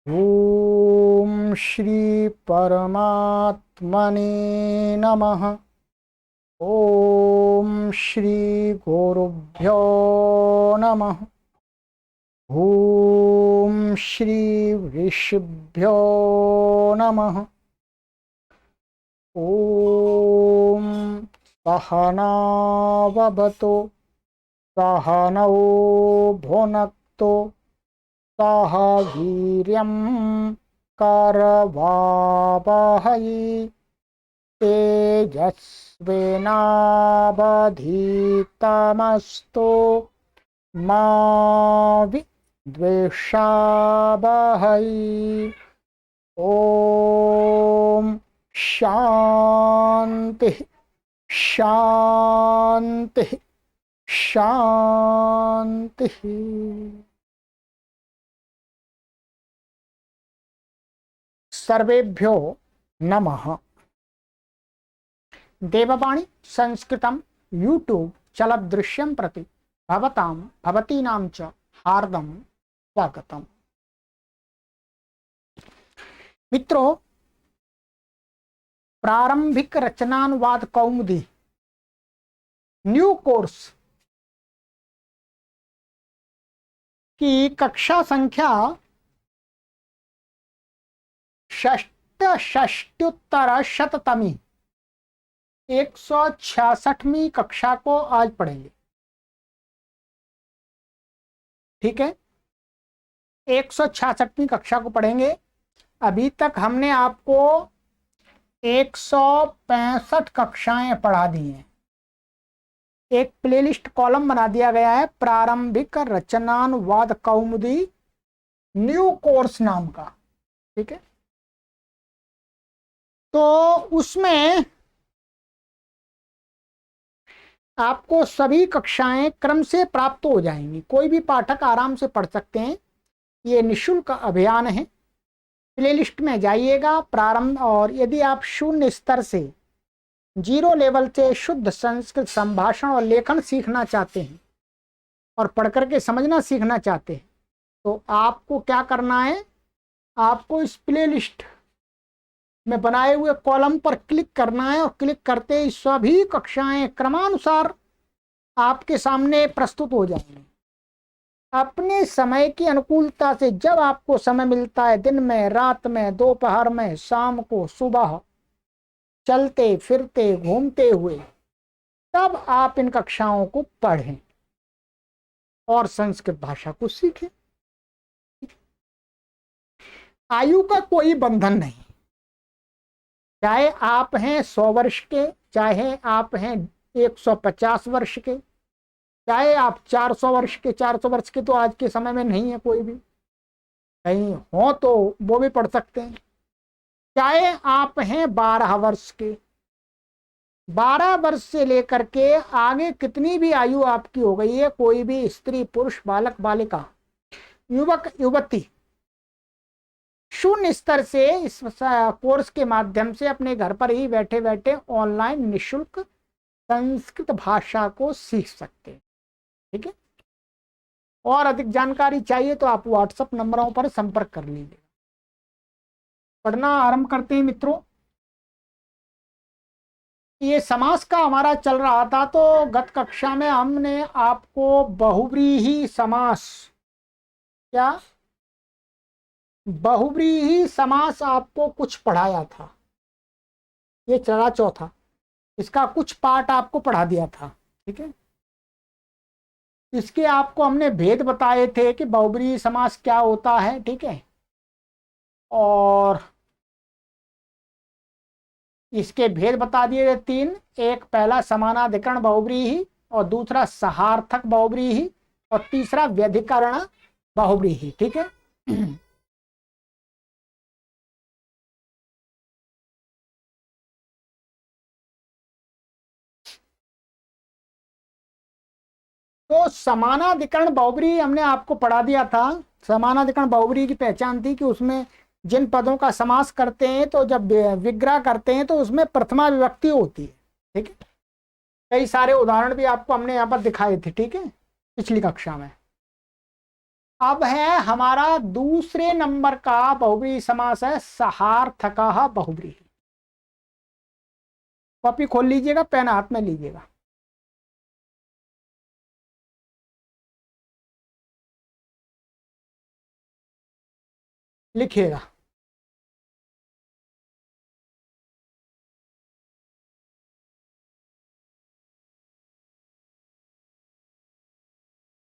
ओम श्री परमात्मने नमः। ओम श्री गुरुभ्यो नमः। ओम श्री ऋषिभ्यो नमः। ओम सहनाववतु सहनौ भुनक्तु सह वीर्यं करवावहै तेजस्विनावधीतमस्तु मा विद्विषावहै। ओम शांति शांति शांति। सर्वेभ्यो नमः। देववाणी संस्कृतं यूट्यूब चलदृश्यं प्रति भवतां भवतीनां च हार्दं स्वागतम्। मित्रों, प्रारंभिक रचनानुवाद कौमुदी न्यू कोर्स की कक्षा संख्या षष्ट्युत्तर शततमी 166वीं कक्षा को आज पढ़ेंगे। ठीक है, 166वीं कक्षा को पढ़ेंगे। अभी तक हमने आपको 165 कक्षाएं पढ़ा दी हैं। एक प्लेलिस्ट कॉलम बना दिया गया है प्रारंभिक रचनानुवाद कौमुदी न्यू कोर्स नाम का। ठीक है, तो उसमें आपको सभी कक्षाएं क्रम से प्राप्त हो जाएंगी। कोई भी पाठक आराम से पढ़ सकते हैं। ये निःशुल्क अभियान है। प्लेलिस्ट में जाइएगा प्रारंभ, और यदि आप शून्य स्तर से 0 लेवल से शुद्ध संस्कृत संभाषण और लेखन सीखना चाहते हैं और पढ़ करके समझना सीखना चाहते हैं, तो आपको क्या करना है, आपको इस प्लेलिस्ट में बनाए हुए कॉलम पर क्लिक करना है और क्लिक करते ही सभी कक्षाएं क्रमानुसार आपके सामने प्रस्तुत हो जाएंगी। अपने समय की अनुकूलता से जब आपको समय मिलता है, दिन में, रात में, दोपहर में, शाम को, सुबह, चलते फिरते घूमते हुए, तब आप इन कक्षाओं को पढ़ें और संस्कृत भाषा को सीखें। आयु का कोई बंधन नहीं। चाहे आप हैं 100 वर्ष के, चाहे आप हैं 150 वर्ष के, चाहे आप 400 वर्ष के। 400 वर्ष के तो आज के समय में नहीं है कोई भी, कहीं हो तो वो भी पढ़ सकते हैं। चाहे आप हैं 12 वर्ष के, 12 वर्ष से लेकर के आगे कितनी भी आयु आपकी हो गई है, कोई भी स्त्री पुरुष बालक बालिका युवक युवती शून्य स्तर से इस कोर्स के माध्यम से अपने घर पर ही बैठे बैठे ऑनलाइन निःशुल्क संस्कृत भाषा को सीख सकते हैं। ठीक है, और अधिक जानकारी चाहिए तो आप व्हाट्सएप नंबरों पर संपर्क कर लीजिए। पढ़ना आरंभ करते हैं मित्रों। ये समास का हमारा चल रहा था, तो गत कक्षा में हमने आपको बहुव्रीहि समास, क्या बहुव्रीहि समास आपको कुछ पढ़ाया था। ये चला चौथा, इसका कुछ पार्ट आपको पढ़ा दिया था। ठीक है, इसके आपको हमने भेद बताए थे कि बहुव्रीहि समास क्या होता है। ठीक है, और इसके भेद बता दिए थे 3। एक पहला समानाधिकरण बहुव्रीहि, और दूसरा सहार्थक बहुव्रीहि, और तीसरा व्यधिकरण बहुव्रीहि। ठीक है, तो समानाधिकरण बहुव्रीहि हमने आपको पढ़ा दिया था। समानाधिकरण बहुव्रीहि की पहचान थी कि उसमें जिन पदों का समास करते हैं, तो जब विग्रह करते हैं तो उसमें प्रथमा विभक्ति होती है। ठीक है, कई सारे उदाहरण भी आपको हमने यहाँ पर दिखाए थे। ठीक है, पिछली कक्षा में। अब है हमारा दूसरे नंबर का बहुब्रीहि समास है सहार्थकः बहुब्रीहि। कॉपी खोल लीजिएगा, पेन हाथ में लीजिएगा। लिखिएगा।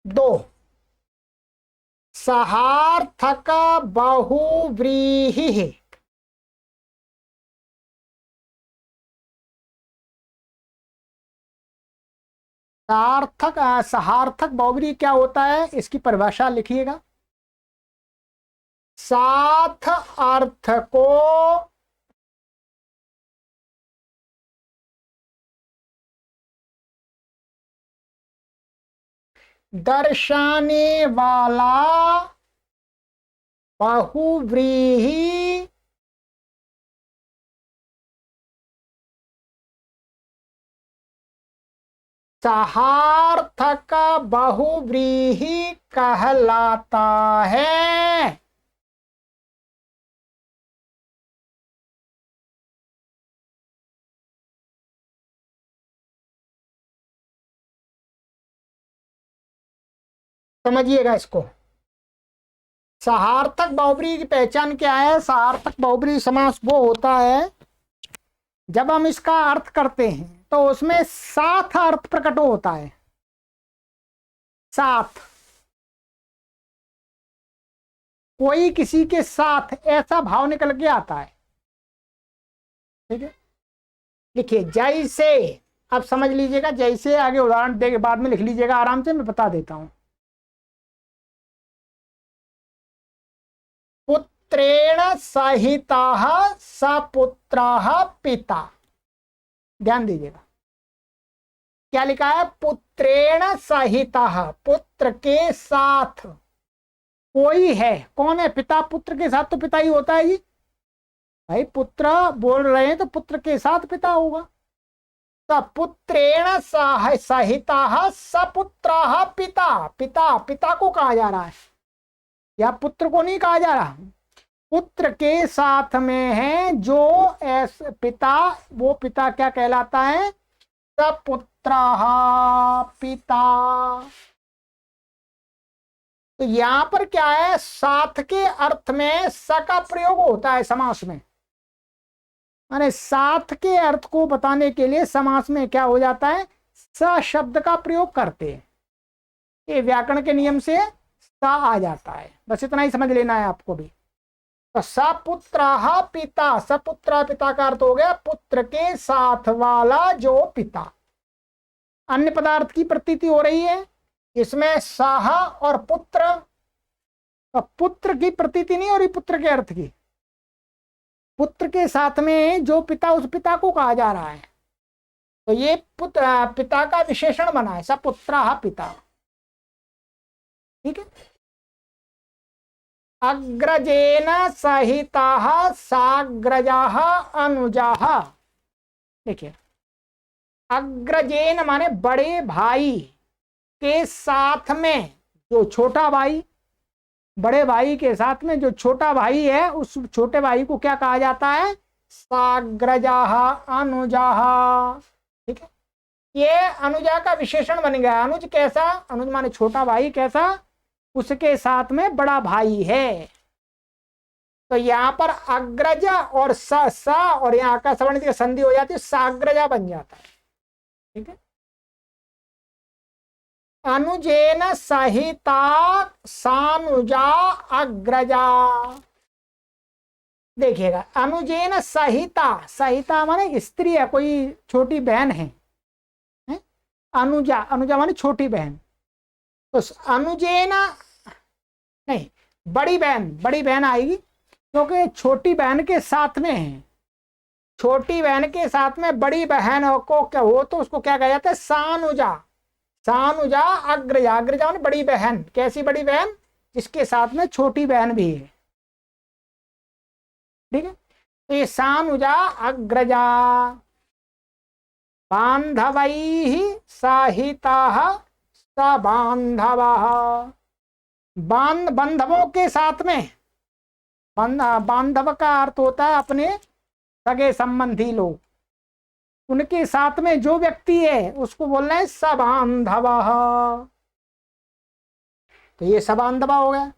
दो, सहार्थक बहुव्रीहि। सार्थक सहार्थक बहुव्रीहि क्या होता है, इसकी परिभाषा लिखिएगा। साथ अर्थ को दर्शाने वाला बहुव्रीहि सहार्थक बहुव्रीहि कहलाता है। समझिएगा इसको। सहार्थक बहुब्रीहि की पहचान क्या है? सहार्थक बहुब्रीहि समास वो होता है जब हम इसका अर्थ करते हैं तो उसमें साथ अर्थ प्रकट होता है। साथ, कोई किसी के साथ, ऐसा भाव निकल के आता है। ठीक है, लिखिए जैसे। अब समझ लीजिएगा, जैसे आगे उदाहरण दे के बाद में लिख लीजिएगा, आराम से मैं बता देता हूं। पुत्रेण सहितः सपुत्रः पिता। ध्यान दीजिएगा, क्या लिखा है? पुत्रेण सहितः, पुत्र के साथ कोई है। कौन है? पिता। पुत्र के साथ तो पिता ही होता है जी। भाई पुत्र बोल रहे हैं तो पुत्र के साथ पिता होगा। तो पुत्रेण सहितः सपुत्रः पिता। पिता, पिता को कहा जा रहा है, या पुत्र को नहीं कहा जा रहा। पुत्र के साथ में है जो ऐसे पिता, वो पिता क्या कहलाता है? सपुत्रः पिता। तो यहां पर क्या है? साथ के अर्थ में स का प्रयोग होता है समास में। माने साथ के अर्थ को बताने के लिए समास में क्या हो जाता है? स शब्द का प्रयोग करते हैं। ये व्याकरण के नियम से स आ जाता है। बस इतना ही समझ लेना है आपको भी। तो सपुत्रः पिता, सपुत्र पिता का अर्थ हो गया पुत्र के साथ वाला जो पिता। अन्य पदार्थ की प्रतीति हो रही है इसमें सह और पुत्र। तो पुत्र की प्रतीति नहीं हो रही, पुत्र के अर्थ की। पुत्र के साथ में जो पिता, उस पिता को कहा जा रहा है। तो ये पुत्र पिता का विशेषण बना है, सपुत्रः पिता। ठीक है। अग्रजेन सहितः साग्रजः अनुजः। देखिए, अग्रजेन माने बड़े भाई के साथ में जो छोटा भाई, बड़े भाई के साथ में जो छोटा भाई है, उस छोटे भाई को क्या कहा जाता है? साग्रजः अनुजः। ठीक है, ये अनुजा का विशेषण बन गया। अनुज कैसा? अनुज माने छोटा भाई कैसा? उसके साथ में बड़ा भाई है। तो यहाँ पर अग्रज और सा और यहाँ का सवर्ण की संधि हो जाती है, साग्रजा बन जाता है। ठीक है, अनुजेन सहिता सानुजा अग्रजा। देखिएगा, अनुजेन सहिता, सहिता माने स्त्री है, कोई छोटी बहन है, अनुजा, अनुजा माने छोटी बहन। तो अनुजेन नहीं, बड़ी बहन, बड़ी बहन आएगी क्योंकि छोटी बहन के साथ में है। छोटी बहन के साथ में बड़ी बहन को क्या हो, तो उसको क्या कहा जाता है? सानुजा। सानुजा अग्रजा, अग्रजा माने बड़ी बहन। कैसी बड़ी बहन? जिसके साथ में छोटी बहन भी है। ठीक है, तो ये सानुजा अग्रजा। बांधवैः सहितः स बांधवः। बांधवों के साथ में, बांधव का अर्थ होता है अपने सगे संबंधी लोग, उनके साथ में जो व्यक्ति है उसको बोलना है सबांधव। तो ये सबांधव हो गया।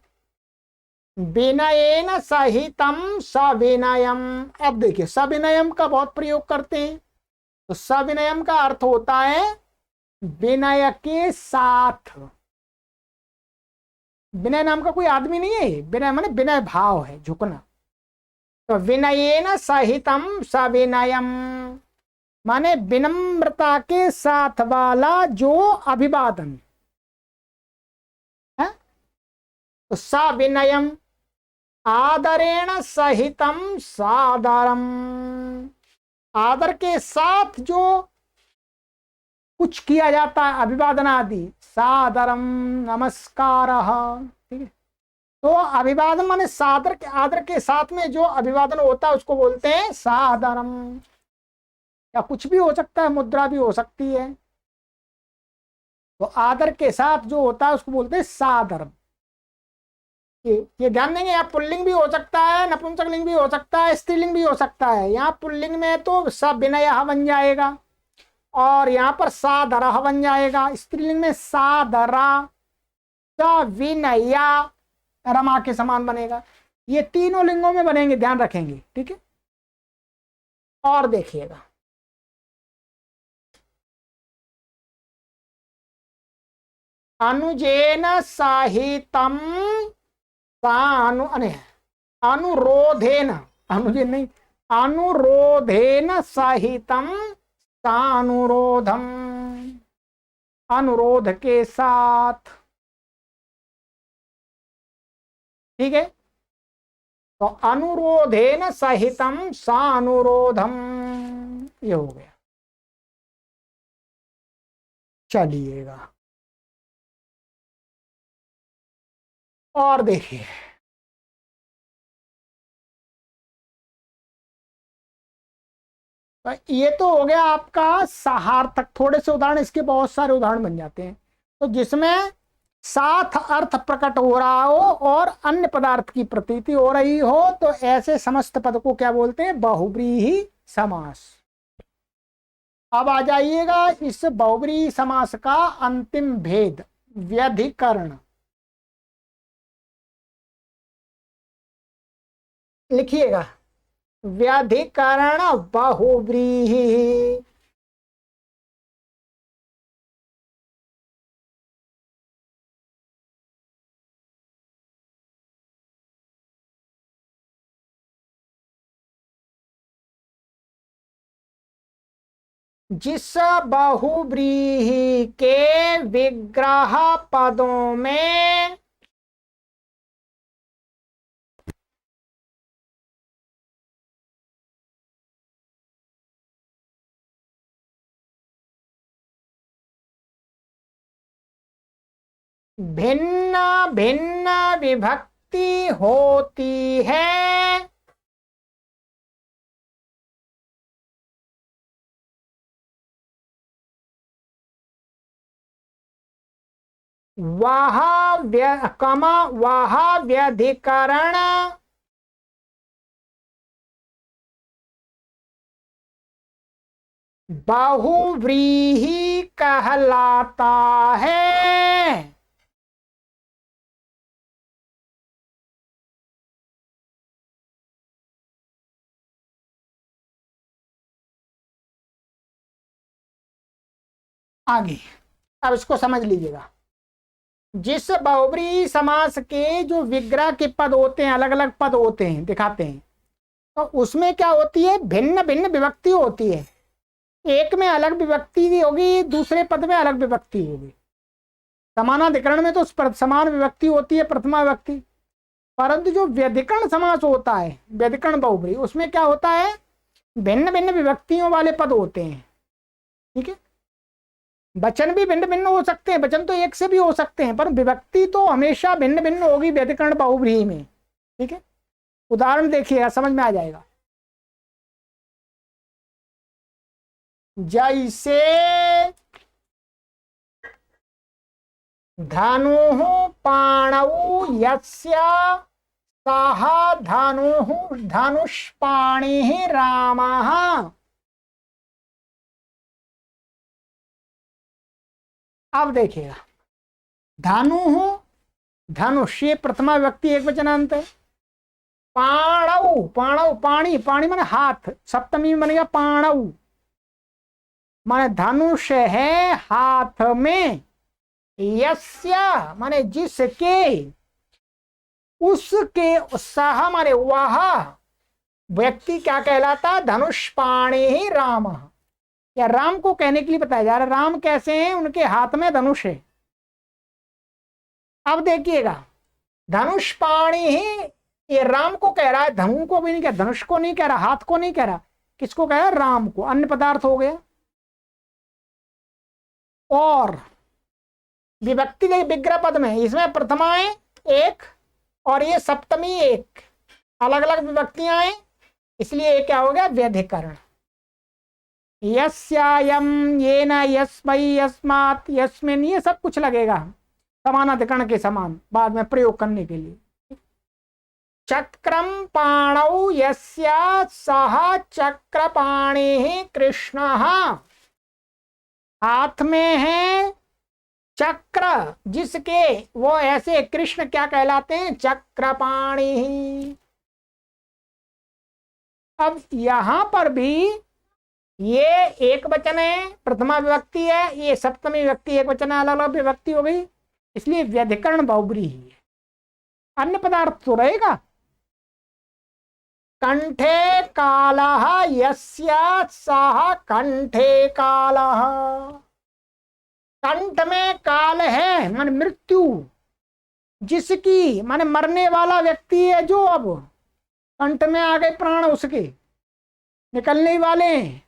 विनयेन सहितम सविनयम। अब देखिए सविनयम का बहुत प्रयोग करते हैं। तो सविनयम का अर्थ होता है विनय के साथ। विनय नाम का कोई आदमी नहीं है, विनय माने विनय भाव है, झुकना। तो विनयेन सहितम सविनयम माने विनम्रता के साथ वाला जो अभिवादन है। तो सविनयम आदरेण सहितम सादरम, आदर के साथ जो कुछ किया जाता है अभिवादन आदि, सादरम नमस्कार। ठीक है। तो अभिवादन माने सादर के, आदर के साथ में जो अभिवादन होता है उसको बोलते हैं सादरम। या कुछ भी हो सकता है, मुद्रा भी हो सकती है। तो आदर के साथ जो होता है उसको बोलते हैं सादरम। ये ध्यान देंगे, यहाँ पुल्लिंग भी हो सकता है, नपुंसकलिंग भी हो सकता है, स्त्रीलिंग भी हो सकता है। यहाँ पुल्लिंग में तो सविनय बन जाएगा और यहाँ पर सादर बन जाएगा। स्त्रीलिंग में सादरा सविनया रमा के समान बनेगा। ये तीनों लिंगों में बनेंगे, ध्यान रखेंगे। ठीक है। और देखिएगा अनुजेन साहितम अनुरोधेन, अनुजेन नहीं, अनुरोधेन सहितम सानुरोधम, अनुरोध के साथ। ठीक है। तो अनुरोधेन सहितम सानुरोधम ये हो गया। चलिएगा और देखिए ये तो हो गया आपका सहार्थक। थोड़े से उदाहरण, इसके बहुत सारे उदाहरण बन जाते हैं। तो जिसमें साथ अर्थ प्रकट हो रहा हो और अन्य पदार्थ की प्रतीति हो रही हो, तो ऐसे समस्त पद को क्या बोलते हैं? बहुव्रीहि समास। अब आ जाइएगा इस बहुव्रीहि समास का अंतिम भेद, व्यधिकरण। लिखिएगा व्यधिकरण बहुव्रीहि। जिस बहुव्रीहि के विग्रह पदों में भिन्न भिन्न विभक्ति होती है, वह वह व्यधिकरण बहुव्रीहि कहलाता है। आगे अब इसको समझ लीजिएगा। जिस बहुव्रीहि समास के जो विग्रह के पद होते हैं, अलग अलग पद होते हैं, दिखाते हैं, तो उसमें क्या होती है? भिन्न भिन्न विभक्ति होती है। एक में अलग विभक्ति होगी, दूसरे पद में अलग विभक्ति होगी। समानाधिकरण में तो समान विभक्ति होती है, प्रथमा विभक्ति। परंतु जो व्यधिकरण समास होता है, व्यधिकरण बहुव्रीहि, उसमें क्या होता है? भिन्न भिन्न विभक्तियों वाले पद होते हैं। ठीक है। वचन भी भिन्न भिन्न हो सकते हैं, वचन तो एक से भी हो सकते हैं, पर विभक्ति तो हमेशा भिन्न भिन्न होगी व्यधिकरण बहुव्रीहि में। ठीक है। उदाहरण देखिए, समझ में आ जाएगा। जैसे धनुः पाणौ यस्य सः धनुः धनुष्पाणिः रामः। अब देखिएगा, धनुः धनुष ये प्रथमा व्यक्ति एक वचनांत है। पाणौ पाणौ पाणी पाणी माने हाथ, सप्तमी बनेगा पाणौ माने धनुष है हाथ में। यस्य माने जिसके, उसके, सह माने वह व्यक्ति क्या कहलाता? धनुष्पाणी ही राम। या राम को कहने के लिए बताया जा रहा है। राम कैसे हैं? उनके हाथ में धनुष है। अब देखिएगा, धनुष्पाणी ही ये राम को कह रहा है, धनु को भी नहीं कह, धनुष को नहीं कह रहा, हाथ को नहीं कह रहा, किसको कह रहा? राम को। अन्य पदार्थ हो गया। और विभक्ति गई विग्रह पद में, इसमें प्रथमाएं एक और ये सप्तमी एक, अलग अलग विभक्तियां हैं, इसलिए ये क्या हो गया? व्यधिकरण। यस्यायम, येन, यस्मै, यस्मात्, यस्मिन्, ये सब कुछ लगेगा समानाधिकरण के समान बाद में प्रयोग करने के लिए। चक्रम पाणौ यस्य सः चक्रपाणिः कृष्णः, हाथ में है चक्र जिसके, वो ऐसे कृष्ण क्या कहलाते हैं? चक्रपाणिः। अब यहां पर भी ये एक वचन है, प्रथमा विभक्ति है, ये सप्तमी विभक्ति एक वचन है, अलग अलग विभक्ति हो गई, इसलिए व्यधिकरण बहुब्रीहि है। अन्य पदार्थ तो रहेगा। कंठे कालः यस्य सः कंठे कालः, कंठ में काल है माने मृत्यु, जिसकी माने मरने वाला व्यक्ति है, जो अब कंठ में आ गए प्राण उसके निकलने वाले हैं।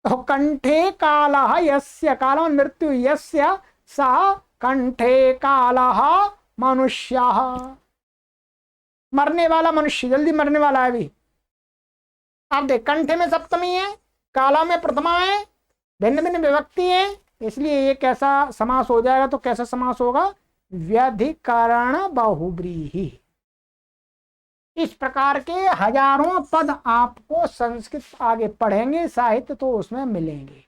तो कंठे कालः यस्य, काल मृत्यु, यस्य सः कंठे कालः मनुष्यः, मरने वाला मनुष्य, जल्दी मरने वाला है अभी। आप देख, कंठे में सप्तमी है, काला में प्रथमा है, भिन्न भिन्न विभक्ति है, इसलिए ये कैसा समास हो जाएगा? तो कैसा समास होगा? व्यधिकरण बहुब्रीहि। इस प्रकार के हजारों पद आपको संस्कृत आगे पढ़ेंगे, साहित्य तो उसमें मिलेंगे,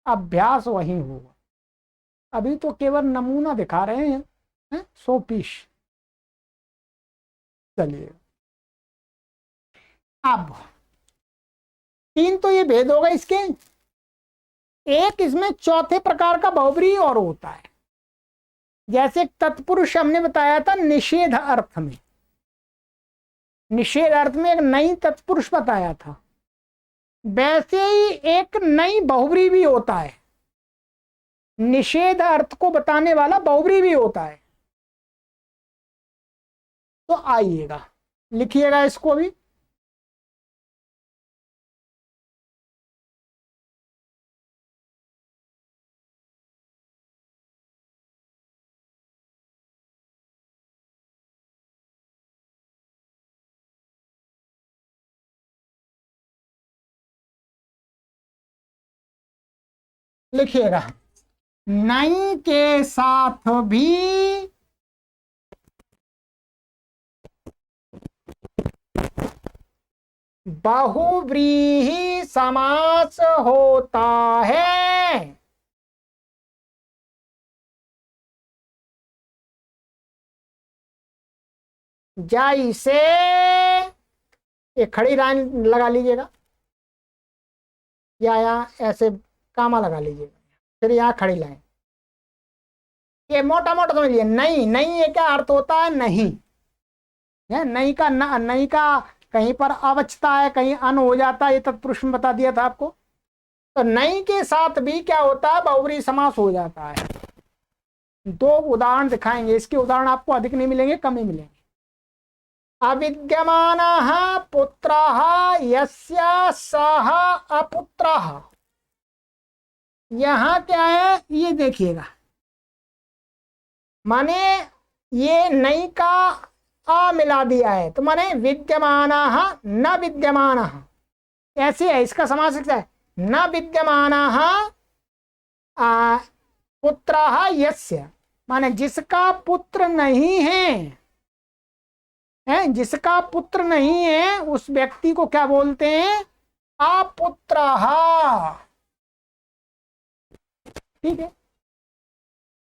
अभ्यास वही होगा। अभी तो केवल नमूना दिखा रहे हैं, 100 पीस। चलिए, अब 3 तो ये भेद होगा इसके। एक इसमें चौथे प्रकार का बहुब्रीहि और होता है, जैसे तत्पुरुष हमने बताया था निषेध अर्थ में, निषेध अर्थ में एक नई तत्पुरुष बताया था, वैसे ही एक नई बहुब्रीहि भी होता है, निषेध अर्थ को बताने वाला बहुब्रीहि भी होता है। तो आइएगा, लिखिएगा इसको भी। लिखिएगा, नई के साथ भी बहुव्रीहि समास होता है। जैसे एक खड़ी लाइन लगा लीजिएगा, या यहाँ ऐसे कामा लगा लीजिएगा, फिर यहाँ खड़ी लाइन। ये मोटा मोटा समझ लीजिए, नहीं नहीं ये क्या अर्थ होता है? नहीं है, नहीं का नहीं का कहीं पर अवचता है, कहीं अन हो जाता है, ये तत्पुरुष में बता दिया था आपको। तो नहीं के साथ भी क्या होता है? बहुब्रीहि समास हो जाता है। 2 उदाहरण दिखाएंगे, इसके उदाहरण आपको अधिक नहीं मिलेंगे, कम ही मिलेंगे। अविद्यमानः पुत्रः यस्य सः अपुत्रः, यहां क्या है ये देखिएगा, माने ये नई का आ मिला दिया है, तो माने विद्यमानः न विद्यमानः, ऐसे है, इसका समास है न विद्यमानः पुत्रः यस्य, माने जिसका पुत्र नहीं है, जिसका पुत्र नहीं है उस व्यक्ति को क्या बोलते हैं? अपुत्रः। ठीक है,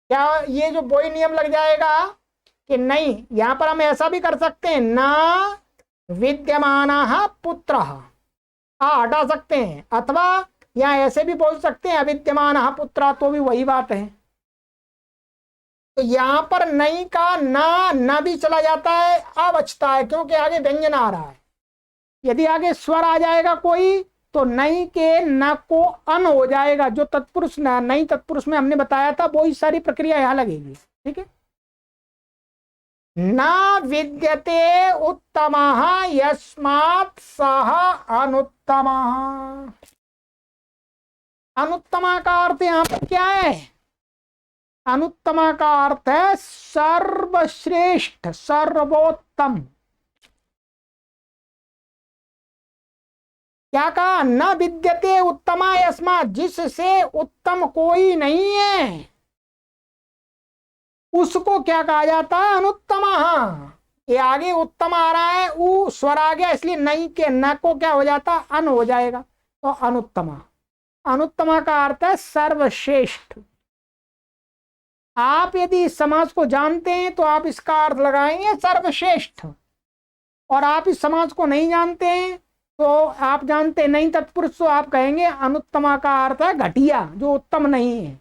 क्या ये जो बोई नियम लग जाएगा कि नहीं? यहां पर हम ऐसा भी कर सकते हैं, ना विद्यमानः पुत्रः, हटा सकते हैं, अथवा या ऐसे भी बोल सकते हैं अविद्यमानः पुत्रः, तो भी वही बात है। तो यहां पर नहीं का ना भी चला जाता है, अब बचता है क्योंकि आगे व्यंजन आ रहा है। यदि आगे स्वर आ जाएगा कोई तो नहीं के न को अन हो जाएगा। जो तत्पुरुष नहीं तत्पुरुष में हमने बताया था वही सारी प्रक्रिया यहां लगेगी। ठीक है, न विद्यते उत्तमः यस्मात् सः अनुत्तमः। अनुत्तमा का अर्थ यहां पर क्या है? अनुत्तमा का अर्थ है सर्वश्रेष्ठ, सर्वोत्तम। क्या कहा? न विद्यते उत्तमा यस्मात्, जिससे उत्तम कोई नहीं है उसको क्या कहा जाता है? अनुत्तमा। ये आगे उत्तम आ रहा है, ऊ स्वर आ गया, इसलिए नहीं के न को क्या हो जाता? अन हो जाएगा, तो अनुत्तमा। अनुत्तमा का अर्थ है सर्वश्रेष्ठ। आप यदि इस समाज को जानते हैं तो आप इसका अर्थ लगाएंगे सर्वश्रेष्ठ, और आप इस समाज को नहीं जानते हैं तो आप जानते नहीं तत्पुरुष, तो आप कहेंगे अनुत्तमा का अर्थ है घटिया, जो उत्तम नहीं है।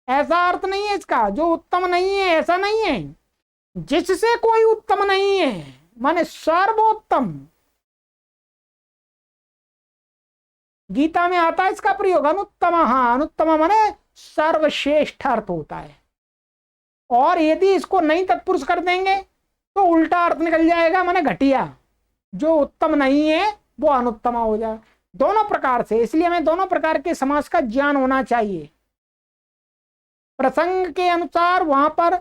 ऐसा अर्थ नहीं है इसका, जो उत्तम नहीं है ऐसा नहीं है, जिससे कोई उत्तम नहीं है, माने सर्वोत्तम। गीता में आता है इसका प्रयोग अनुत्तम। हाँ, अनुत्तम माने सर्वश्रेष्ठ अर्थ होता है। और यदि इसको नहीं तत्पुरुष कर देंगे तो उल्टा अर्थ निकल जाएगा, माने घटिया, जो उत्तम नहीं है वो अनुत्तमा हो जाए। दोनों प्रकार से, इसलिए हमें दोनों प्रकार के समास का ज्ञान होना चाहिए। प्रसंग के अनुसार वहां पर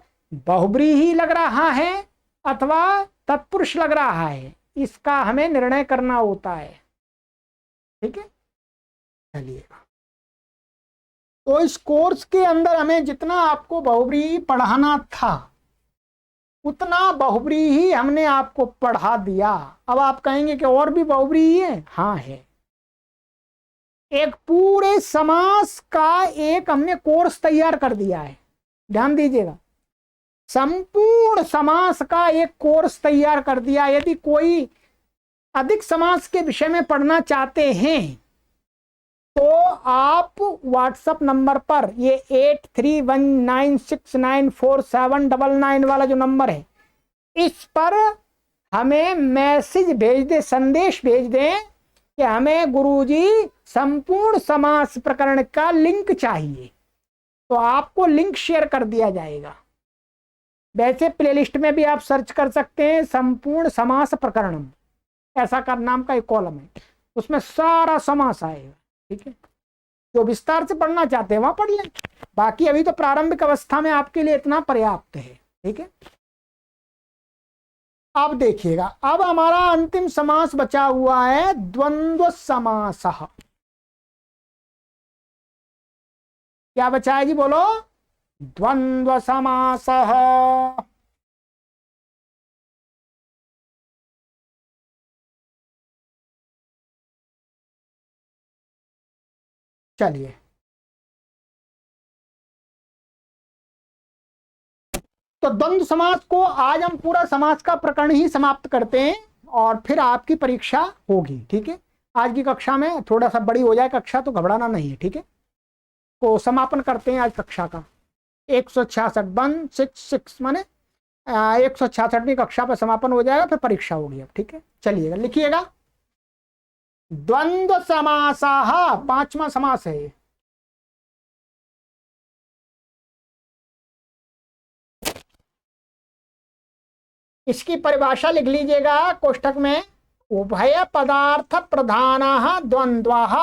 बहुब्रीहि लग रहा है अथवा तत्पुरुष लग रहा है, इसका हमें निर्णय करना होता है। ठीक है, चलिए, तो इस कोर्स के अंदर हमें जितना आपको बहुब्रीहि पढ़ाना था उतना बहुब्रीहि हमने आपको पढ़ा दिया। अब आप कहेंगे कि और भी बहुब्रीहि है? हाँ है। एक पूरे समास का एक हमने कोर्स तैयार कर दिया है, ध्यान दीजिएगा, संपूर्ण समास का एक कोर्स तैयार कर दिया। यदि कोई अधिक समास के विषय में पढ़ना चाहते हैं तो आप व्हाट्सएप नंबर पर, ये 8319694799 वाला जो नंबर है, इस पर हमें मैसेज भेज दे, संदेश भेज दें कि हमें गुरुजी संपूर्ण समास प्रकरण का लिंक चाहिए, तो आपको लिंक शेयर कर दिया जाएगा। वैसे प्लेलिस्ट में भी आप सर्च कर सकते हैं संपूर्ण समास प्रकरणम, ऐसा का नाम का एक कॉलम है, उसमें सारा समास आएगा। ठीक है, जो विस्तार से पढ़ना चाहते हैं वहां पढ़ लें, बाकी अभी तो प्रारंभिक अवस्था में आपके लिए इतना पर्याप्त है। ठीक है, अब देखिएगा, अब हमारा अंतिम समास बचा हुआ है द्वंद्व समास। क्या बचा है जी, बोलो? द्वंद्व समास। चलिए, तो द्वंद्व समास को आज हम पूरा समास का प्रकरण ही समाप्त करते हैं और फिर आपकी परीक्षा होगी। ठीक है, आज की कक्षा में थोड़ा सा बड़ी हो जाए कक्षा तो घबराना नहीं है। ठीक है, तो समापन करते हैं आज कक्षा का। 166 166 माने 166वीं कक्षा पर समापन हो जाएगा, फिर परीक्षा होगी अब। ठीक है, चलिएगा, लिखिएगा, द्वंद्व समासः, पांचवा समास है ये। इसकी परिभाषा लिख लीजिएगा कोष्ठक में, उभय पदार्थ प्रधानः द्वंद्वः।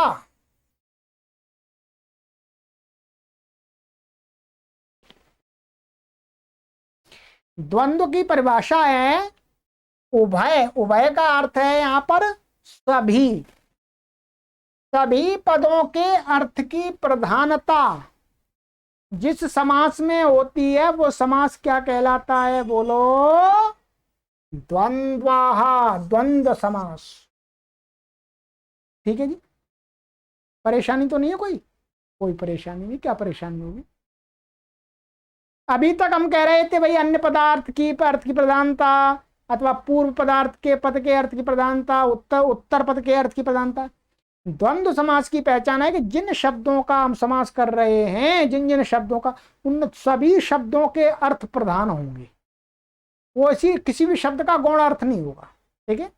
द्वंद्व की परिभाषा है उभय। उभय का अर्थ है यहां पर सभी, सभी पदों के अर्थ की प्रधानता जिस समास में होती है वो समास क्या कहलाता है? बोलो। द्वंद्वाहा, द्वंद्व समास। ठीक है जी। परेशानी तो नहीं है कोई? कोई परेशानी नहीं। क्या परेशानी होगी? अभी तक हम कह रहे थे भाई अन्य पदार्थ की अर्थ की प्रधानता, अथवा पूर्व पदार्थ के पद के अर्थ की प्रधानता, उत्तर पद के अर्थ की प्रधानता। द्वंद्व समास की पहचान है कि जिन शब्दों का हम समास कर रहे हैं, जिन जिन शब्दों का, उन सभी शब्दों के अर्थ प्रधान होंगे। वो ऐसी किसी भी शब्द का गौण अर्थ नहीं होगा। ठीक है,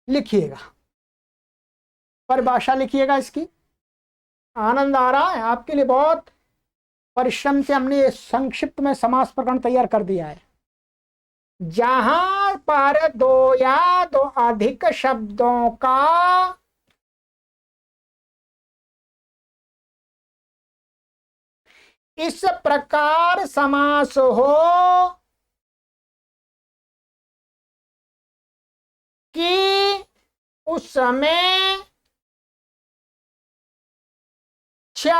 लिखिएगा, परिभाषा लिखिएगा इसकी। आनंद आ रहा है आपके लिए? बहुत परिश्रम से हमने संक्षिप्त में समास प्रकरण तैयार कर दिया है। जहां पर दो या दो अधिक शब्दों का इस प्रकार समास हो कि उस समय चा,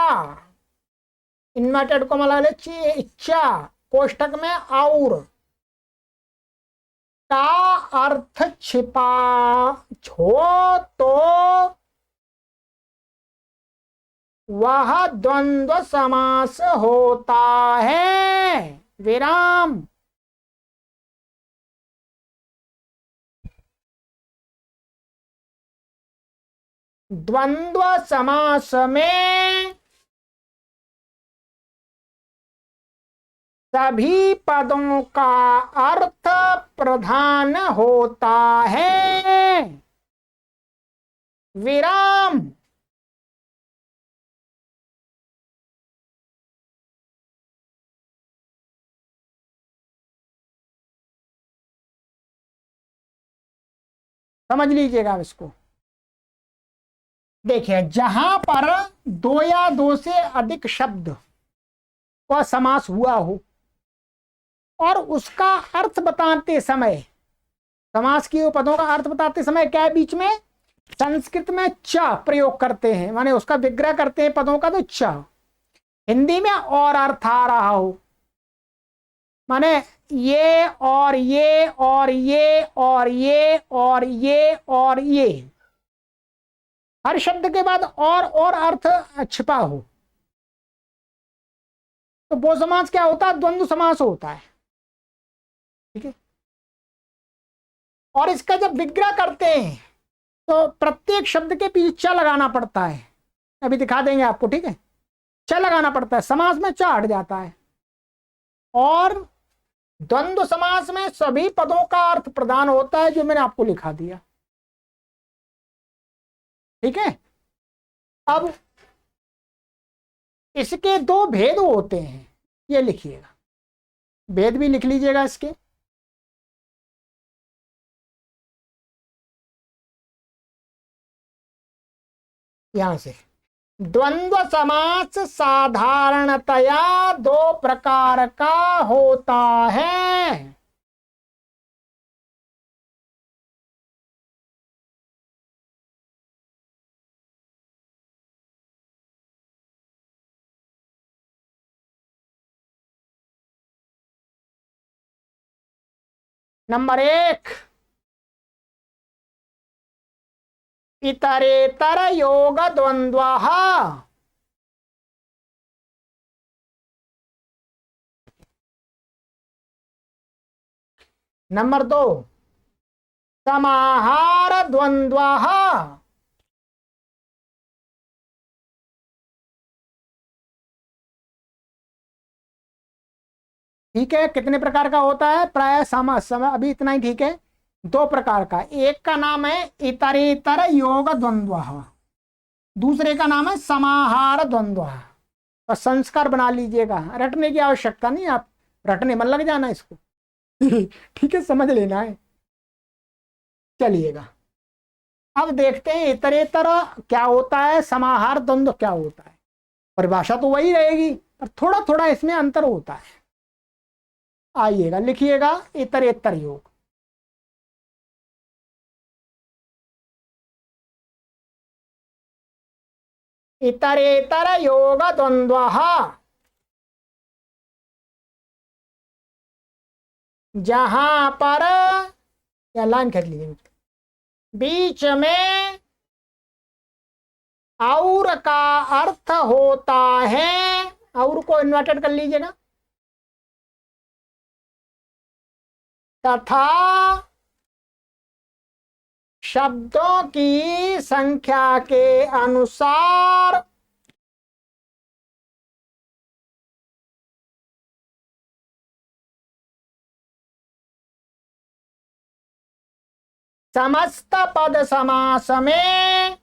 इन्वर्टेड को लगा ले, इच्छा कोष्टक में और का अर्थ छिपा हो तो वह द्वंद्व समास होता है। विराम। द्वंद्व समास में सभी पदों का अर्थ प्रधान होता है। विराम। समझ लीजिएगा इसको। देखिए, जहां पर दो या दो से अधिक शब्द का समास हुआ हो और उसका अर्थ बताते समय, समास के पदों का अर्थ बताते समय क्या है बीच में? संस्कृत में च प्रयोग करते हैं, माने उसका विग्रह करते हैं पदों का, तो च। हिंदी में और अर्थ आ रहा हो, माने ये और ये और ये और ये और ये और ये, हर शब्द के बाद और अर्थ छिपा हो, तो वो समास क्या होता है? द्वंद्व समास होता है। ठीक है। और इसका जब विग्रह करते हैं तो प्रत्येक शब्द के पीछे च लगाना पड़ता है। अभी दिखा देंगे आपको। ठीक है, च लगाना पड़ता है, समास में च हट जाता है। और द्वंद्व समास में सभी पदों का अर्थ प्रदान होता है, जो मैंने आपको लिखा दिया। ठीक है। अब इसके दो भेद होते हैं, ये लिखिएगा, भेद भी लिख लीजिएगा इसके। यहां से द्वंद्व समास साधारणतया दो प्रकार का होता है। नंबर एक, इतरेतर योग द्वंद्व। नंबर दो, समाहार द्वंद्व। ठीक है, कितने प्रकार का होता है? प्राय समय अभी इतना ही। ठीक है, दो प्रकार का। एक का नाम है इतरेतर योग द्वंद्व, दूसरे का नाम है समाहार द्वंद्व। और संस्कार बना लीजिएगा, रटने की आवश्यकता नहीं, आप रटने मन लग जाना इसको। ठीक है, समझ लेना है। चलिएगा, अब देखते हैं इतरेतर क्या होता है, समाहार द्वंद्व क्या होता है। परिभाषा तो वही रहेगी, पर थोड़ा थोड़ा इसमें अंतर होता है। आइएगा, लिखिएगा इतरेतर योग। इतरेतर योग द्वंद्व, जहां पर, या लाइन खींच लीजिए, बीच में और का अर्थ होता है, और को इन्वर्टेड कर लीजिएगा, तथा शब्दों की संख्या के अनुसार समस्त पद समास में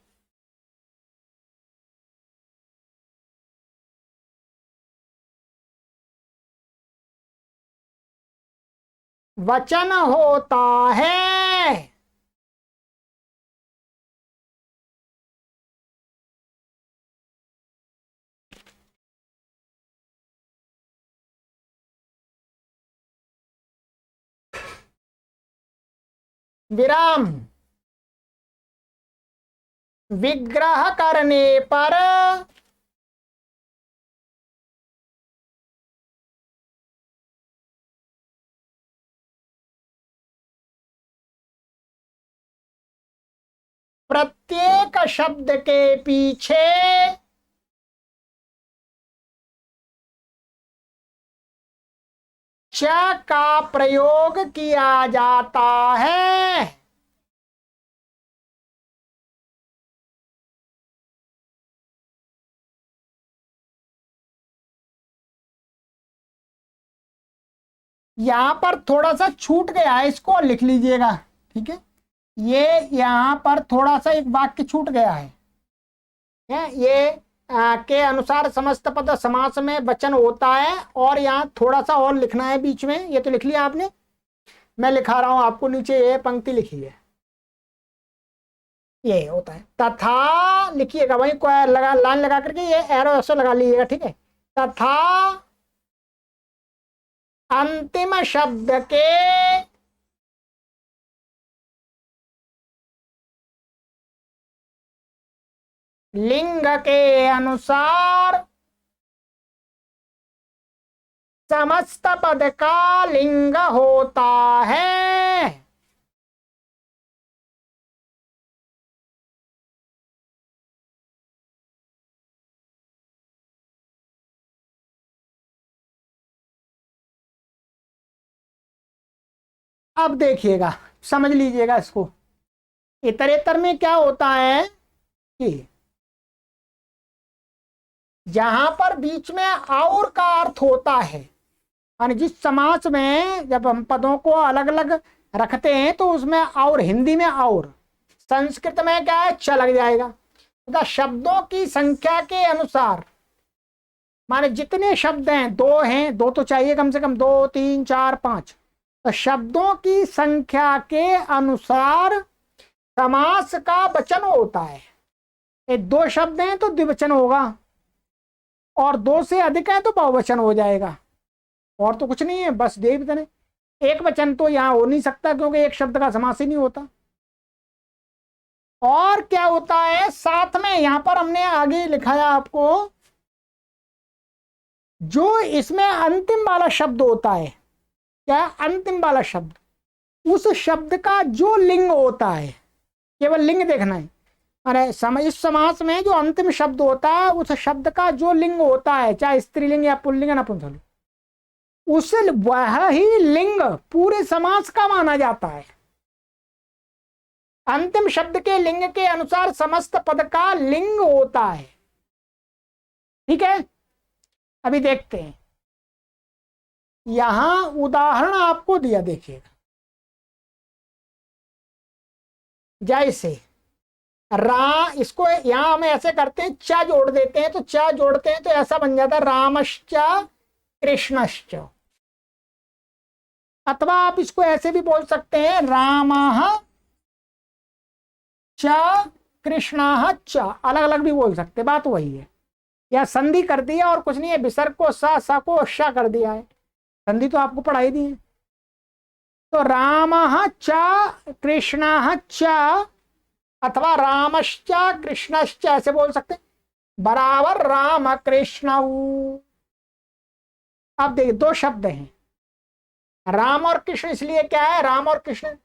वचन होता है। विराम। विग्रह करने पर प्रत्येक शब्द के पीछे च का प्रयोग किया जाता है। यहां पर थोड़ा सा छूट गया है, इसको लिख लीजिएगा, ठीक है। ये यहां पर थोड़ा सा एक वाक्य छूट गया है, ये के अनुसार समस्त पद समास में वचन होता है, और यहाँ थोड़ा सा और लिखना है बीच में। ये तो लिख लिया आपने, मैं लिखा रहा हूं आपको, नीचे ये पंक्ति लिखी है, ये होता है। तथा लिखिएगा, वही लगा, लाइन लगा करके ये एरो ऐसे लगा लीजिएगा, ठीक है। तथा अंतिम शब्द के लिंग के अनुसार समस्त पद का लिंग होता है। अब देखिएगा, समझ लीजिएगा इसको। इतरेतर में क्या होता है कि जहां पर बीच में और का अर्थ होता है, यानी जिस समास में जब हम पदों को अलग अलग रखते हैं तो उसमें और, हिंदी में और, संस्कृत में क्या है, च लग जाएगा। तो शब्दों की संख्या के अनुसार, माने जितने शब्द हैं, दो हैं, दो तो चाहिए कम से कम, 2 3 4 5, तो शब्दों की संख्या के अनुसार समास का वचन होता है। ये 2 शब्द हैं तो द्विवचन होगा, और 2 से अधिक है तो बहुवचन हो जाएगा, और तो कुछ नहीं है, बस दे भी। एक वचन तो यहां हो नहीं सकता, क्योंकि एक शब्द का समास ही नहीं होता। और क्या होता है साथ में, यहां पर हमने आगे लिखा है आपको, जो इसमें अंतिम वाला शब्द होता है, क्या अंतिम वाला शब्द, उस शब्द का जो लिंग होता है, केवल लिंग देखना है। अरे इस समास में जो अंतिम शब्द होता है, उस शब्द का जो लिंग होता है, चाहे स्त्रीलिंग या पुल्लिंग या नपुंसकलिंग, उस वह ही लिंग पूरे समास का माना जाता है। अंतिम शब्द के लिंग के अनुसार समस्त पद का लिंग होता है, ठीक है। अभी देखते हैं, यहां उदाहरण आपको दिया, देखिएगा। जैसे इसको यहां हम ऐसे करते हैं, च जोड़ देते हैं, तो च जोड़ते हैं तो ऐसा बन जाता है रामश्च कृष्णश्च। अथवा आप इसको ऐसे भी बोल सकते हैं, रामः च कृष्णः च, अलग अलग भी बोल सकते, बात वही है। या संधि कर दिया और कुछ नहीं है, विसर्ग को स को श कर दिया है, संधि तो आपको पढ़ाई दी है। तो रामः च कृष्णः च, अथवा रामश्च कृष्णश्च, ऐसे बोल सकते। बराबर राम कृष्ण। अब देखिए दो शब्द हैं, राम और कृष्ण, इसलिए क्या है, राम और कृष्ण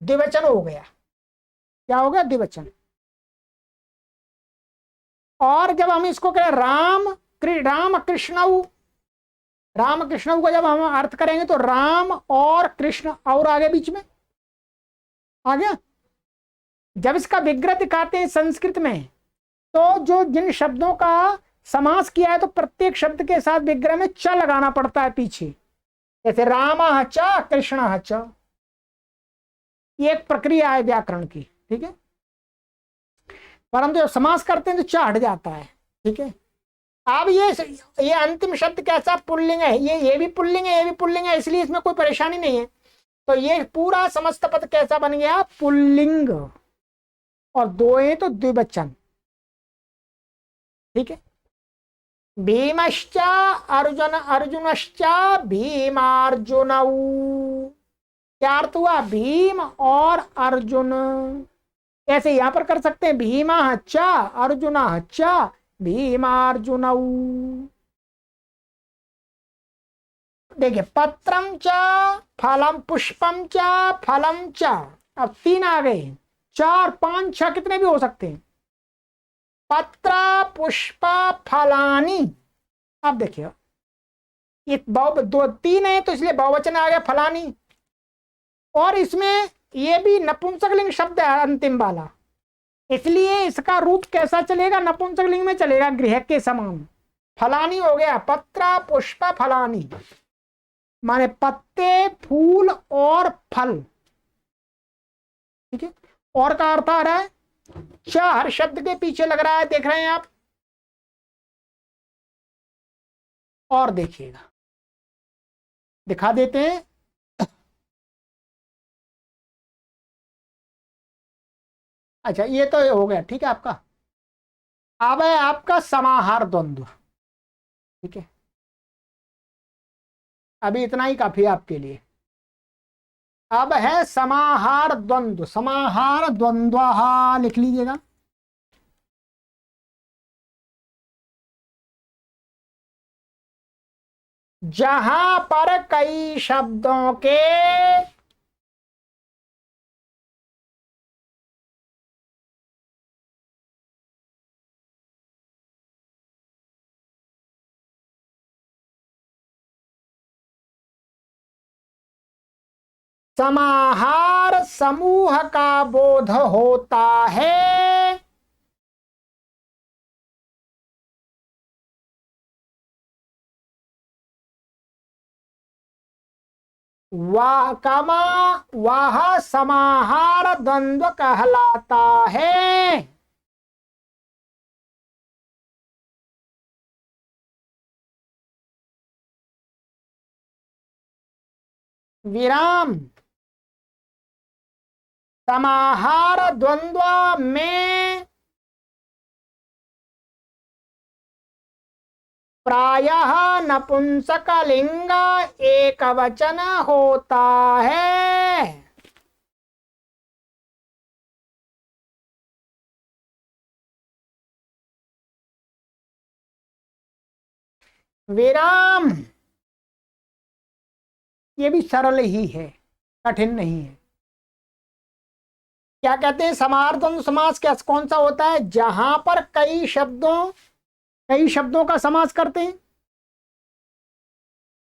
द्विवचन हो गया। क्या हो गया, द्विवचन। और जब हम इसको कहें राम राम कृष्ण, राम कृष्ण को जब हम अर्थ करेंगे तो राम और कृष्ण और आगे बीच में आ गया। जब इसका विग्रह दिखाते हैं संस्कृत में, तो जो जिन शब्दों का समास किया है तो प्रत्येक शब्द के साथ विग्रह में च लगाना पड़ता है पीछे, जैसे राम च कृष्ण च। ये एक प्रक्रिया है व्याकरण की, ठीक है। परंतु जब समास करते हैं तो च हट जाता है, ठीक है। अब ये अंतिम शब्द कैसा, पुल्लिंग है, ये भी पुल्लिंग है, ये भी पुल्लिंग है, इसलिए इसमें कोई परेशानी नहीं है। तो ये पूरा समस्त पद कैसा बन गया, पुल्लिंग, और दो है तो द्विवचन, ठीक है। भीमश्च अर्जुन अर्जुनश्च भीमार्जुन, क्या अर्थ हुआ, भीम और अर्जुन। ऐसे यहां पर कर सकते हैं, भीमा च अर्जुन च भीमार्जुन। देखिए पत्रम च फलम पुष्पम च फलम च, अब तीन आ गए, चार पांच छह कितने भी हो सकते हैं, पत्र पुष्प फलानी। अब देखिए ये दो तीन है तो इसलिए बहुवचन आ गया फलानी, और इसमें ये भी नपुंसकलिंग शब्द है अंतिम वाला, इसलिए इसका रूप कैसा चलेगा, नपुंसकलिंग में चलेगा, गृह के समान। फलानी हो गया, पत्र पुष्प फलानी, माने पत्ते फूल और फल, ठीक है। और का अर्थ आ रहा है च हर शब्द के पीछे लग रहा है, देख रहे हैं आप। और देखिएगा, दिखा देते हैं। अच्छा ये तो हो गया, ठीक है आपका। अब है आपका समाहार द्वंद्व, ठीक है। अभी इतना ही काफी है आपके लिए। अब है समाहार द्वंद्व, समाहार द्वंद्व लिख लीजिएगा। जहां पर कई शब्दों के समाहार समूह का बोध होता है, वह समाहार द्वंद्व कहलाता है। विराम, समाहार द्वंद्व में प्रायः नपुंसकलिंग एक वचन होता है। विराम, ये भी सरल ही है, कठिन नहीं है। क्या कहते हैं, समाहार द्वंद्व समास क्या कौन सा होता है, जहां पर कई शब्दों का समास करते हैं,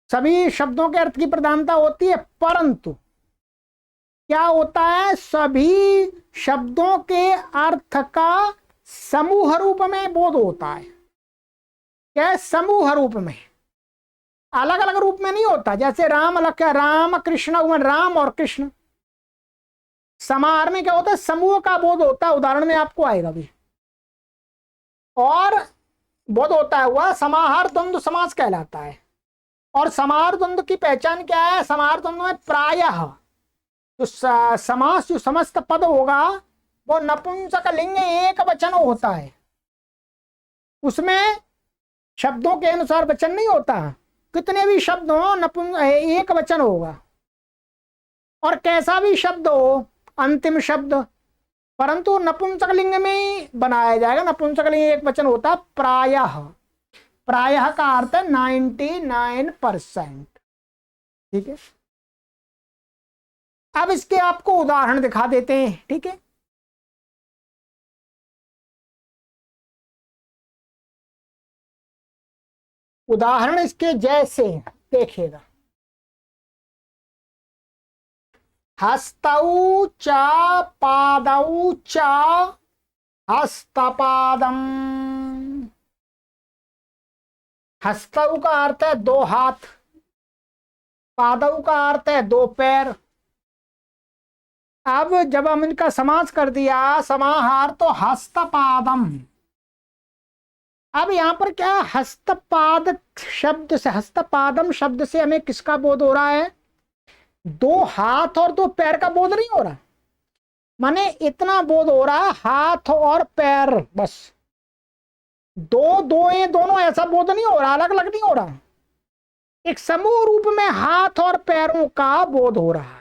सभी शब्दों के अर्थ की प्रधानता होती है, परंतु क्या होता है, सभी शब्दों के अर्थ का समूह रूप में बोध होता है। क्या, समूह रूप में, अलग अलग रूप में नहीं होता। जैसे राम अलग, क्या राम कृष्ण, राम और कृष्ण। समाहार में क्या होता है, समूह का बोध होता है, उदाहरण में आपको आएगा भी। और बोध होता है वह समाहार द्वंद्व समास कहलाता है। और समाहार द्वंद्व की पहचान क्या है, समाहार द्वंद्व में प्रायः जो समास, जो समस्त पद होगा वो नपुंसक लिंग एक वचन होता है, उसमें शब्दों के अनुसार वचन नहीं होता, कितने भी शब्द हो एक वचन होगा। और कैसा भी शब्द हो, अंतिम शब्द, परंतु नपुंसकलिंग में ही बनाया जाएगा। नपुंसकलिंग एक वचन होता है प्रायः। प्रायः का अर्थ है 99%। ठीक है, अब इसके आपको उदाहरण दिखा देते हैं। ठीक है, उदाहरण इसके जैसे देखिएगा, हस्तौ च पादौ च हस्तपादम। हस्तौ का अर्थ है दो हाथ, पादौ का अर्थ है दो पैर। अब जब हम इनका समास कर दिया, समाहार, तो हस्तपादम। अब यहां पर क्या, हस्तपाद शब्द से, हस्तपादम शब्द से हमें किसका बोध हो रहा है? दो हाथ और दो पैर का बोध नहीं हो रहा, माने इतना बोध हो रहा है हाथ और पैर, बस दो दो हैं दोनों, ऐसा बोध नहीं हो रहा, अलग अलग नहीं हो रहा, एक समूह रूप में हाथ और पैरों का बोध हो रहा है।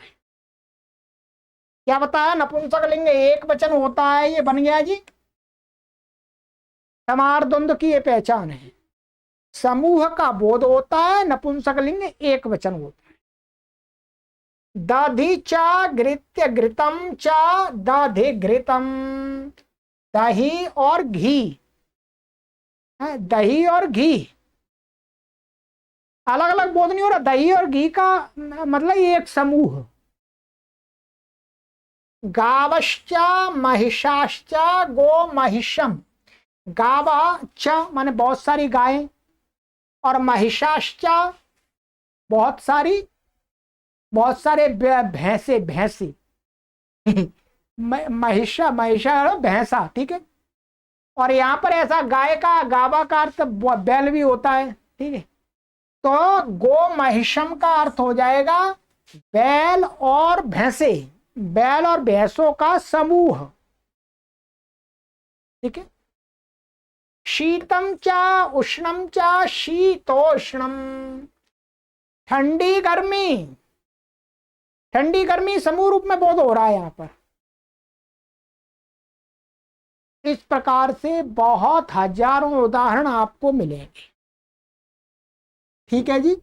क्या बताया? नपुंसकलिंग एक वचन होता है, ये बन गया जी। समार्द्वंद की ये पहचान है, समूह का बोध होता है, नपुंसकलिंग एक वचन होता है। दधि च घृत्य घृतम च दधि घृतम। दही और घी, दही और घी अलग अलग बोध नहीं हो रहा, दही और घी का मतलब ये एक समूह। गावश्च महिषाश्च गो महिषम। गावा च माने बहुत सारी गायें, और महिषाश्च बहुत सारे भैंसे, भैंसी महिषा, महिषा भैंसा। ठीक है, और यहां पर ऐसा गाय का, गावा का अर्थ बैल भी होता है। ठीक है, तो गो महिषम का अर्थ हो जाएगा बैल और भैंसे, बैल और भैंसों का समूह। ठीक है, शीतम च उष्णम च शीतोष्णम। ठंडी गर्मी, ठंडी गर्मी समूह रूप में बोध हो रहा है यहां पर। इस प्रकार से बहुत हजारों उदाहरण आपको मिलेंगे। ठीक है जी,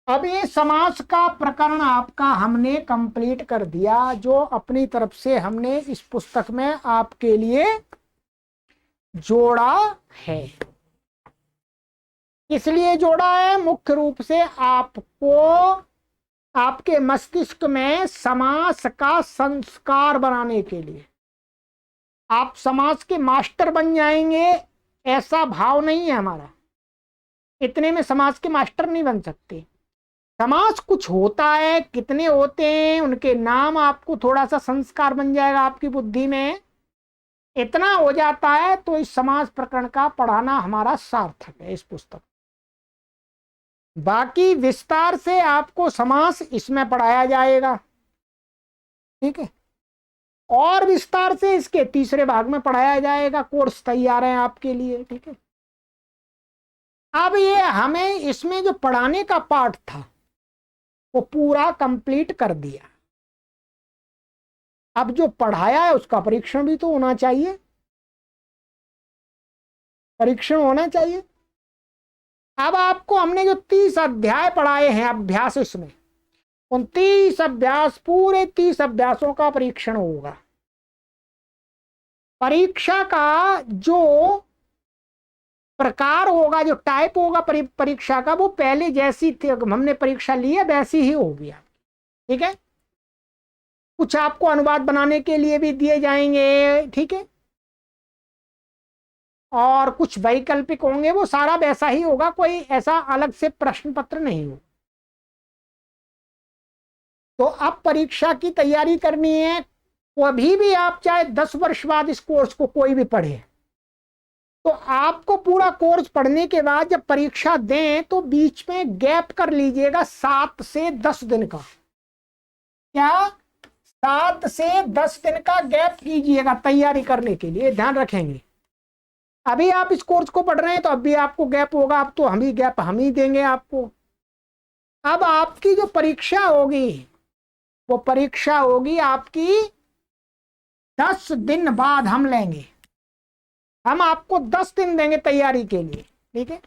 अब ये समास का प्रकरण आपका हमने कंप्लीट कर दिया, जो अपनी तरफ से हमने इस पुस्तक में आपके लिए जोड़ा है। इसलिए जोड़ा है मुख्य रूप से आपको, आपके मस्तिष्क में समास का संस्कार बनाने के लिए। आप समास के मास्टर बन जाएंगे ऐसा भाव नहीं है हमारा, इतने में समास के मास्टर नहीं बन सकते। समास कुछ होता है, कितने होते हैं, उनके नाम, आपको थोड़ा सा संस्कार बन जाएगा आपकी बुद्धि में, इतना हो जाता है तो इस समास प्रकरण का पढ़ाना हमारा सार्थक है इस पुस्तक। बाकी विस्तार से आपको समास इसमें पढ़ाया जाएगा। ठीक है, और विस्तार से इसके तीसरे भाग में पढ़ाया जाएगा, कोर्स तैयार है आपके लिए। ठीक है, अब ये हमें इसमें जो पढ़ाने का पार्ट था वो पूरा कंप्लीट कर दिया। अब जो पढ़ाया है उसका परीक्षण भी तो होना चाहिए, परीक्षण होना चाहिए। अब आपको हमने जो 30 अध्याय पढ़ाए हैं अभ्यास, इसमें उन 30 अभ्यास, पूरे 30 अभ्यासों का परीक्षण होगा। परीक्षा का जो प्रकार होगा, जो टाइप होगा परीक्षा का, वो पहले जैसी थी हमने परीक्षा ली है वैसी ही होगी। ठीक है, कुछ आपको अनुवाद बनाने के लिए भी दिए जाएंगे। ठीक है, और कुछ वैकल्पिक होंगे, वो सारा वैसा ही होगा, कोई ऐसा अलग से प्रश्न पत्र नहीं हो। तो अब परीक्षा की तैयारी करनी है, वो अभी भी आप चाहे 10 वर्ष बाद इस कोर्स को कोई भी पढ़े, तो आपको पूरा कोर्स पढ़ने के बाद जब परीक्षा दें तो बीच में गैप कर लीजिएगा 7 से 10 दिन का। क्या 7 से 10 दिन का गैप कीजिएगा तैयारी करने के लिए, ध्यान रखेंगे। अभी आप इस कोर्स को पढ़ रहे हैं तो अभी आपको गैप होगा, अब तो हम ही गैप हम ही देंगे आपको। अब आपकी जो परीक्षा होगी वो परीक्षा होगी आपकी 10 दिन बाद हम लेंगे। हम आपको 10 दिन देंगे तैयारी के लिए, ठीक है।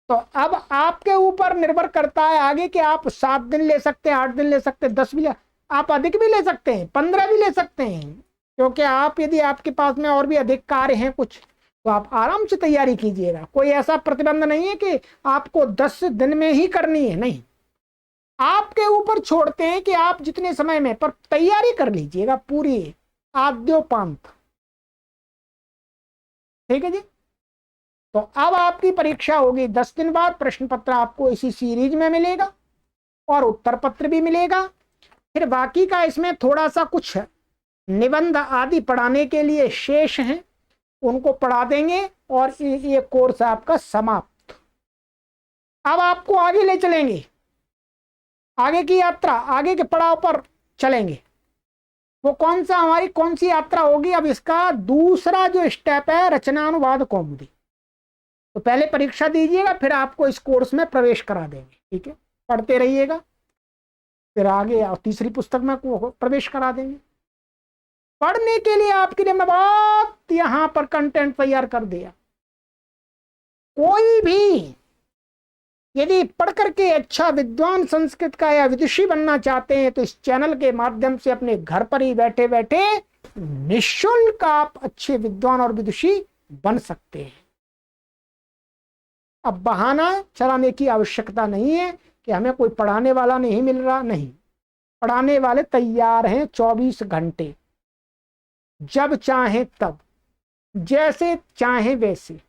तो अब आपके ऊपर निर्भर करता है आगे कि आप 7 दिन ले सकते हैं, 8 दिन ले सकते हैं, 10 भी आप अधिक भी ले सकते हैं, 15 भी ले सकते हैं, क्योंकि आप यदि आपके पास में और भी अधिक कार्य हैं कुछ, तो आप आराम से तैयारी कीजिएगा। कोई ऐसा प्रतिबंध नहीं है कि आपको 10 दिन में ही करनी है, नहीं, आपके ऊपर छोड़ते हैं कि आप जितने समय में, पर तैयारी कर लीजिएगा पूरी आद्योपांत, ठीक है जी। तो अब आपकी परीक्षा होगी 10 दिन बाद। प्रश्न पत्र आपको इसी सीरीज में मिलेगा और उत्तर पत्र भी मिलेगा। फिर बाकी का इसमें थोड़ा सा कुछ निबंध आदि पढ़ाने के लिए शेष हैं, उनको पढ़ा देंगे और ये कोर्स आपका समाप्त। अब आपको आगे ले चलेंगे, आगे की यात्रा, आगे के पड़ाव पर चलेंगे। वो कौन सा, हमारी कौन सी यात्रा होगी? अब इसका दूसरा जो स्टेप है रचनानुवाद कौमुदी। तो पहले परीक्षा दीजिएगा, फिर आपको इस कोर्स में प्रवेश करा देंगे, ठीक है। पढ़ते रहिएगा, फिर आगे और तीसरी पुस्तक में प्रवेश करा देंगे। पढ़ने के लिए आपके लिए मैं बहुत यहां पर कंटेंट तैयार कर दिया। कोई भी यदि पढ़ करके अच्छा विद्वान संस्कृत का या विदुषी बनना चाहते हैं तो इस चैनल के माध्यम से अपने घर पर ही बैठे बैठे निःशुल्क आप अच्छे विद्वान और विदुषी बन सकते हैं। अब बहाना चलाने की आवश्यकता नहीं है कि हमें कोई पढ़ाने वाला नहीं मिल रहा, नहीं, पढ़ाने वाले तैयार हैं 24 घंटे, जब चाहे तब, जैसे चाहे वैसे,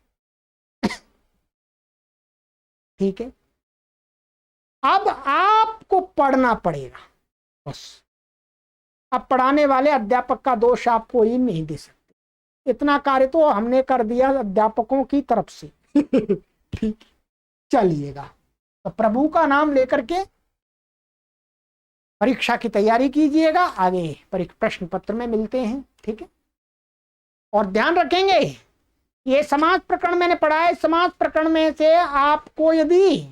ठीक है। अब आपको पढ़ना पड़ेगा बस। अब पढ़ाने वाले अध्यापक का दोष आप कोई नहीं दे सकते, इतना कार्य तो हमने कर दिया अध्यापकों की तरफ से। ठीक, चलिएगा। तो प्रभु का नाम लेकर के परीक्षा की तैयारी कीजिएगा। आगे प्रश्न पत्र में मिलते हैं, ठीक है। और ध्यान रखेंगे, ये समाज प्रकरण मैंने पढ़ा है, समाज प्रकरण में से आपको यदि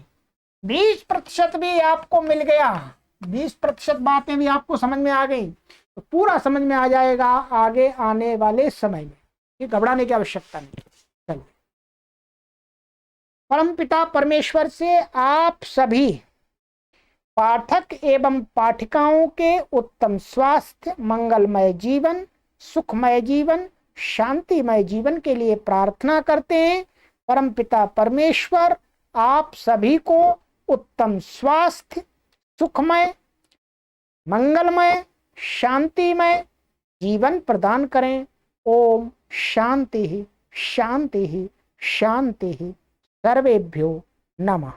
20% भी आपको मिल गया, 20% बातें भी आपको समझ में आ गई, तो पूरा समझ में आ जाएगा आगे आने वाले समय में। ये घबराने की आवश्यकता नहीं। चलिए, परमपिता परमेश्वर से आप सभी पाठक एवं पाठिकाओं के उत्तम स्वास्थ्य, मंगलमय जीवन, सुखमय जीवन, शांतिमय जीवन के लिए प्रार्थना करते हैं। परमपिता परमेश्वर आप सभी को उत्तम स्वास्थ्य, सुखमय, मंगलमय, शांतिमय जीवन प्रदान करें। ओम शांति शांति शांति। सर्वेभ्यो नमः।